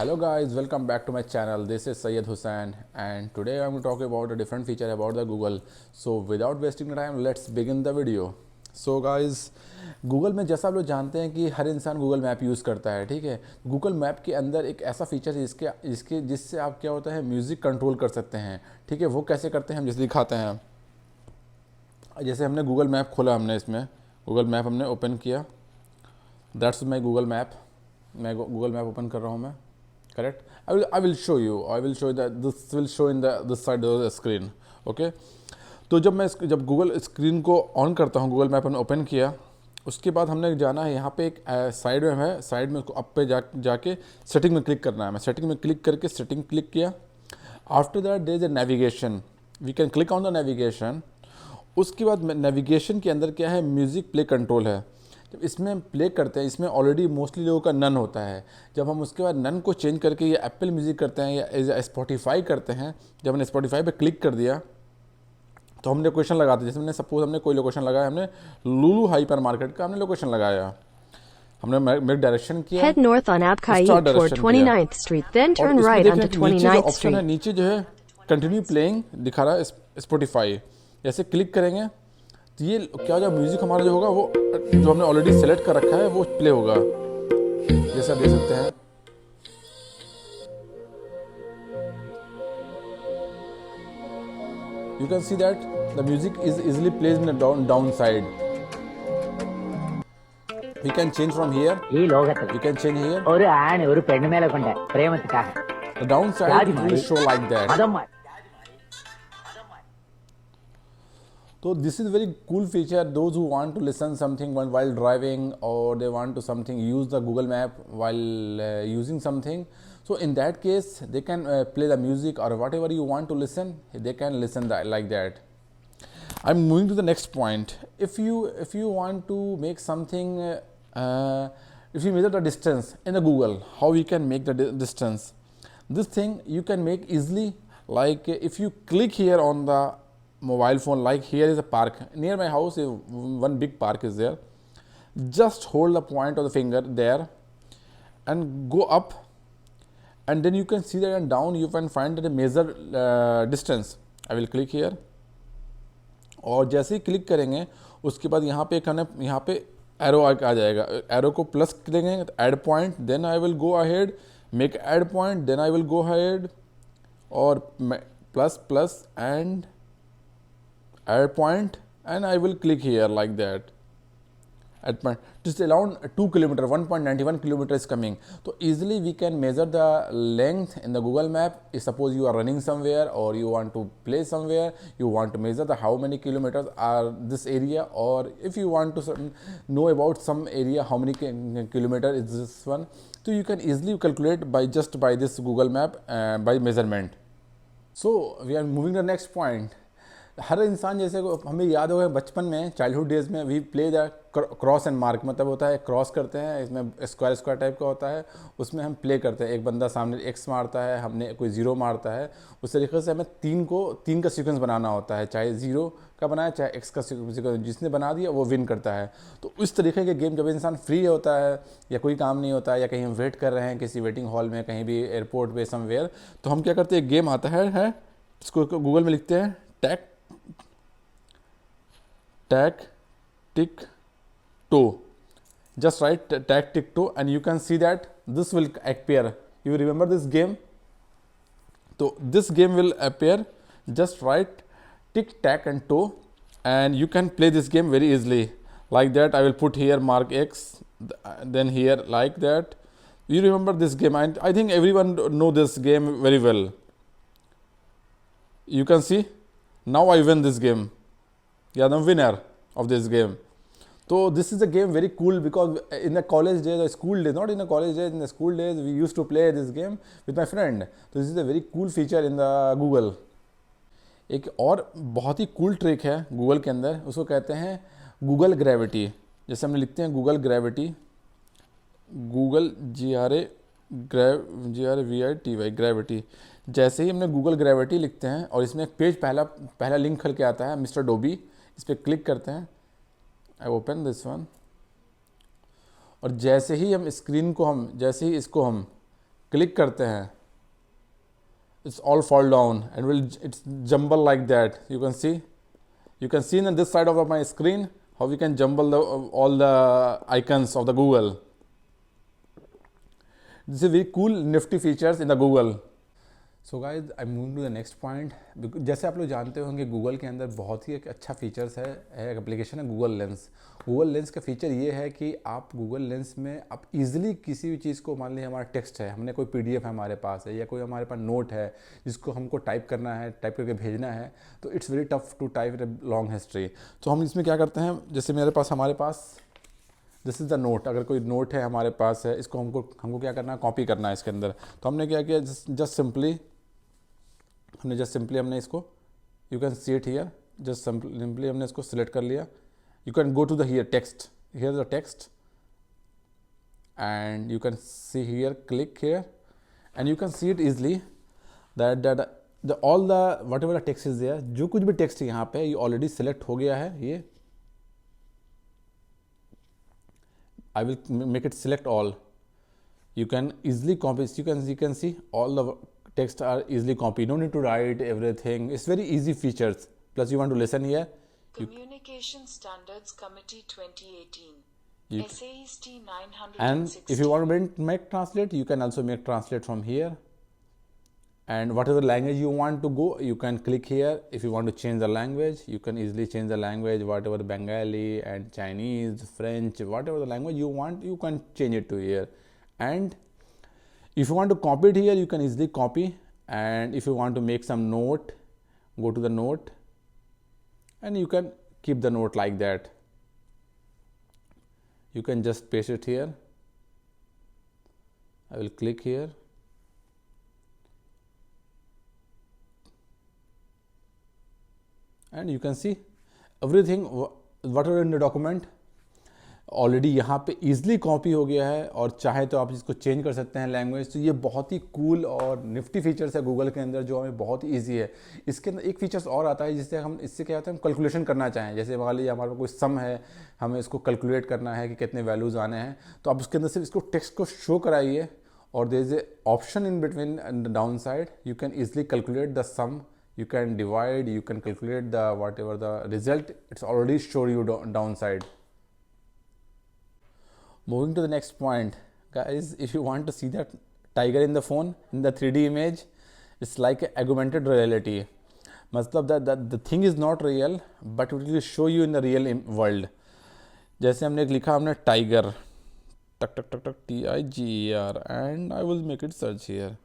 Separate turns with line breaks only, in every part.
Hello guys, welcome back to my channel. This is Syed Hussain and today I'm going to talk about a different feature about the Google. So without wasting the time, let's begin the video. So guys, Google में जैसा आप लोग जानते हैं कि हर इंसान Google map use करता है, ठीक है। गूगल मैप के अंदर एक ऐसा फीचर है जिससे आप क्या होता है म्यूज़िक कंट्रोल कर सकते हैं, ठीक है। वो कैसे करते हैं हम जैसे दिखाते हैं। जैसे हमने गूगल मैप खोला, हमने इसमें गूगल मैप हमने ओपन किया, दैट्स माई गूगल मैप। मैं गूगल मैप ओपन कर रहा हूँ मैं, correct. I will show you that this will show in this side of the screen, okay। तो जब गूगल स्क्रीन को ऑन करता हूँ, गूगल मैप हमने ओपन किया, उसके बाद हमने जाना है यहाँ पे एक साइड में है, साइड में उसको अप पे जाके सेटिंग में क्लिक करना है। मैं सेटिंग में क्लिक करके सेटिंग क्लिक किया। After that there is a navigation, we can click on the navigation. उसके बाद नेविगेशन के अंदर क्या है, म्यूज़िक प्ले कंट्रोल है। जब इसमें प्ले करते हैं, इसमें ऑलरेडी मोस्टली लोगों का नन होता है। जब हम उसके बाद नन को चेंज करके या एप्पल म्यूज़िक करते हैं या स्पॉटिफाई करते हैं, जब हमने स्पॉटिफाई पे क्लिक कर दिया तो हमने लोकेशन लगाते हैं। जैसे हमने सपोज हमने कोई लोकेशन लगाया, हमने लुलु हाइपर मार्केट का हमने लोकेशन लगाया, हमने मेक डायरेक्शन किया,
Head north on Abkai
start
toward
direction किया।
29th Street, then
और
turn
इसमें
right
देखें
onto
कि नीचे जो
29th
ऑप्शन है,
Street.
नीचे जो है कंटिन्यू प्लेइंग दिखा रहा है स्पॉटिफाई। जैसे क्लिक करेंगे तो ये क्या होगा, म्यूज़िक हमारा जो होगा वो जो हमने ऑलरेडी सेलेक्ट कर रखा है वो प्ले होगा, जैसा देख सकते हैं। You can see that the music is easily placed in the down side. We can change from here.
ഈ ലോകത്തിൽ
We can change here.
ഒരു ആണ് ഒരു പെണ്ണുമേലെ കൊണ്ട് പ്രേമത്തിക്കാக
The down side it will show like that.
മതം
So this is a very cool feature. Those who want to listen something while driving, or they want to something use the Google Map while using something. So in that case, they can play the music or whatever you want to listen. They can listen like that. I'm moving to the next point. If you want to make something, if you measure the distance in the Google, how you can make the distance? This thing you can make easily. Like if you click here on the mobile phone, like here is a park near my house, one big park is there. Just hold the point of the finger there and go up, and then you can see that, and down you can find the measure distance. I will click here, और जैसे ही click करेंगे उसके बाद यहाँ पे यहाँ पे arrow आ जाएगा। एरो को प्लस करेंगे तो add point, then I will go ahead make add point, then I will go ahead और plus plus and add point, and I will click here like that. At point just around 2 kilometer, 1.91 kilometer is coming. So easily we can measure the length in the Google Map. If suppose you are running somewhere or you want to play somewhere, you want to measure the how many kilometers are this area, or if you want to know about some area how many kilometer is this one, so you can easily calculate by this Google Map by measurement. So we are moving to the next point. हर इंसान जैसे हमें याद होगा बचपन में, childhood days में, we play the cross and mark, मतलब होता है क्रॉस करते हैं, इसमें स्क्वायर टाइप का होता है, उसमें हम प्ले करते हैं। एक बंदा सामने एक्स मारता है, हमने कोई ज़ीरो मारता है। उस तरीके से हमें तीन का सीक्वेंस बनाना होता है, चाहे ज़ीरो का बनाए चाहे एक्स का सीक्वेंस, जिसने बना दिया वो विन करता है। तो इस तरीके के गेम जब इंसान फ्री होता है या कोई काम नहीं होता है या कहीं हम वेट कर रहे हैं किसी वेटिंग हॉल में, कहीं भी एयरपोर्ट पे समवेयर, तो हम क्या करते हैं, गेम आता है इसको गूगल में लिखते हैं tag tick toe. Just write tag tick toe and you can see that this will appear. You remember this game? So this game will appear. Just write tick tack and toe and you can play this game very easily like that. I will put here mark X, then here like that. You remember this game? I think everyone know this game very well. You can see now I win this game. Yeah, the winner of this game. So this is a game very cool because in the college days or school days, not in the college days, in the school days, we used to play this game with my friend. So this is a very cool feature in the Google. एक और बहुत ही cool trick है Google के अंदर, उसको कहते हैं Google gravity. जैसे हमने लिखते हैं Google gravity, Google GRAVITY gravity. जैसे ही हमने गूगल ग्रेविटी लिखते हैं और इसमें एक पेज पहला लिंक खुल के आता है, मिस्टर डोबी, इस पर क्लिक करते हैं। आई ओपन दिस वन, और जैसे ही हम स्क्रीन को जैसे ही इसको हम क्लिक करते हैं, it's all fall down and will it's jumble like that. You can see on this side of my screen how we can jumble all the icons of the Google. This is very cool nifty features in the Google. So guys I move to the next point. जैसे आप लोग जानते होंगे Google के अंदर बहुत ही एक अच्छा फीचर्स है, एक एप्लीकेशन है गूगल लेंस। गूगल लेंस का फीचर ये है कि आप गूगल लेंस में आप इजीली किसी भी चीज़ को, मान लीजिए हमारा टेक्स्ट है, हमने कोई पीडीएफ हमारे पास है या कोई हमारे पास नोट है जिसको हमको टाइप करना है, टाइप करके भेजना है, तो it's very tough to type long history. तो हम इसमें क्या करते हैं, जैसे हमारे पास दिस इज़ द नोट, अगर कोई नोट है हमारे पास है, इसको हमको क्या करना है, कॉपी करना है इसके अंदर। तो हमने क्या किया, जस्ट सिंपली हमने इसको, you can see it here, just simply हमने इसको सिलेक्ट कर लिया। You can go to the here text, here the text and you can see here, click here and you can see it easily that all the whatever the text is there. जो कुछ भी text यहाँ पे ये already select हो गया है, ये I will make it select all. You can easily copy. You can see all the text are easily copied. No need to write everything. It's very easy features. Plus, you want to listen here.
Communication Standards Committee 2018.
You,
SAST 960.
and if you want to make translate, you can also make translate from here. And whatever language you want to go, you can click here. If you want to change the language, you can easily change the language, whatever Bengali and Chinese, French, whatever the language you want, you can change it to here. And if you want to copy it here, you can easily copy. And if you want to make some note, go to the note and you can keep the note like that. You can just paste it here. I will click here. And you can see everything whatever in the document already यहाँ पे easily copy हो गया है, और चाहे तो आप इसको चेंज कर सकते हैं लैंग्वेज। तो ये बहुत ही कूल और निफ्टी फीचर्स है गूगल के अंदर, जो हमें बहुत ईजी है। इसके अंदर एक फीचर्स और आता है जिससे हम, इससे क्या होता है, हम कैलकुलेशन करना चाहें, जैसे मान लीजिए हमारे पास कोई सम है, हमें इसको कैलकुलेट करना है कि कितने वैल्यूज़ आने हैं, तो आप उसके अंदर सिर्फ इसको टेक्स्ट को शो कराइए और there is a option in between down side, you can easily calculate the sum, you can divide, you can calculate the whatever the result, it's already show you downside. Moving to the next point, guys, if you want to see that tiger in the phone in the 3D image, it's like a augmented reality. मतलब that the thing is not real but it will show you in the real world. जैसे हमने लिखा, हमने tiger, टक टक टक टक TIGER, and I will make it search here,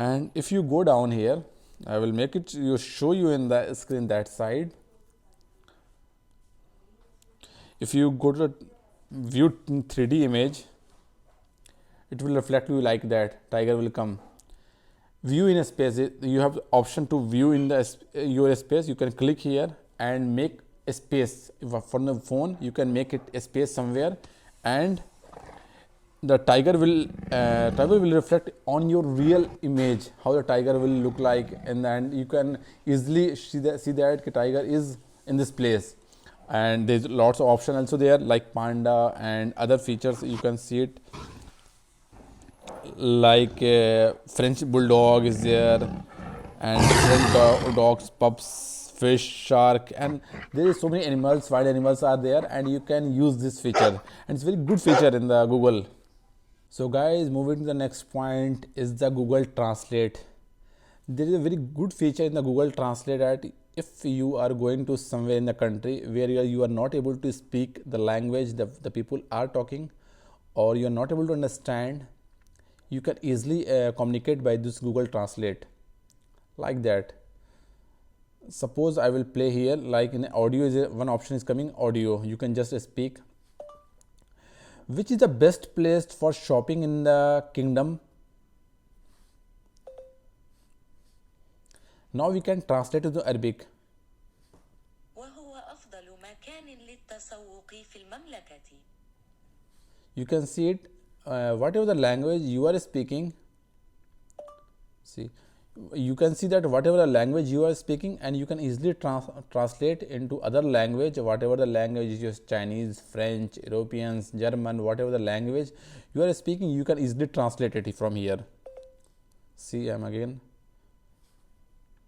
and if you go down here, I will make it show you in the screen that side. If you go to the view 3D image, it will reflect you like that. Tiger will come. View in a space. You have the option to view in the your space. You can click here and make a space. From the phone, you can make it a space somewhere, and the tiger will reflect on your real image, how the tiger will look like, and then you can easily see that the tiger is in this place. And there's lots of options also there, like panda and other features. You can see it like French bulldog is there, and different dogs, pups, fish, shark, and there is so many animals, wild animals are there, and you can use this feature, and it's very good feature in the Google. So guys, moving to the next point is the Google Translate. There is a very good feature in the Google Translate that if you are going to somewhere in the country where you are not able to speak the language the people are talking, or you are not able to understand, you can easily communicate by this Google Translate like that. Suppose I will play here, like in audio, one option is coming, audio. You can just speak. Which is the best place for shopping in the kingdom? Now we can translate it to Arabic.
وهو أفضل مكان للتسوق في المملكة.
You can see it, whatever the language you are speaking. See, you can see that whatever the language you are speaking, and you can easily translate into other language, whatever the language is, Chinese, French, Europeans, German, whatever the language you are speaking, you can easily translate it from here. See, I'm again.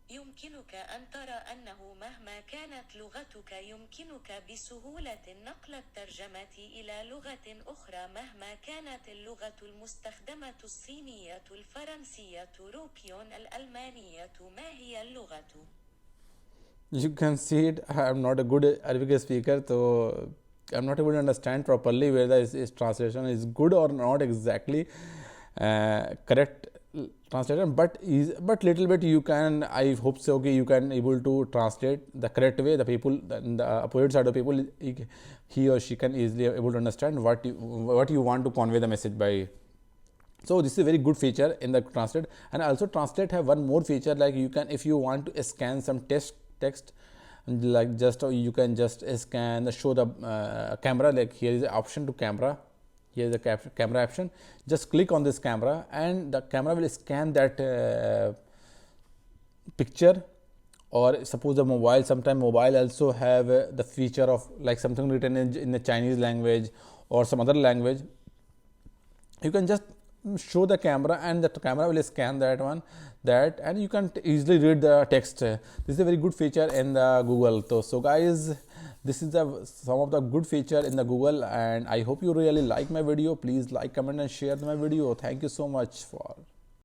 يمكنك أن ترى أنه مهما كانت لغتك يمكنك بسهولة نقل الترجمة إلى لغة أخرى مهما كانت اللغة المستخدمة الصينية الفرنسية روكيون الألمانية ما هي اللغة؟
You can see it. I am not a good Arabic speaker, so I'm not able to understand properly whether this translation is good or not exactly correct translation. But little bit you can. I hope so. Okay, you can able to translate the correct way. The people, the opposite side of people, he or she can easily able to understand what you want to convey the message by. So this is a very good feature in the Translate. And also Translate have one more feature, like you can, if you want to scan some text, like just you can just scan, show the camera, like here is the option to camera, here is the camera option. Just click on this camera and the camera will scan that picture. Or suppose the mobile, sometimes mobile also have the feature of like something written in the Chinese language or some other language. You can just show the camera and the camera will scan that and you can easily read the text. This is a very good feature in the Google. So guys, this is some of the good feature in the Google, and I hope you really like my video. Please like, comment and share my video. Thank you so much for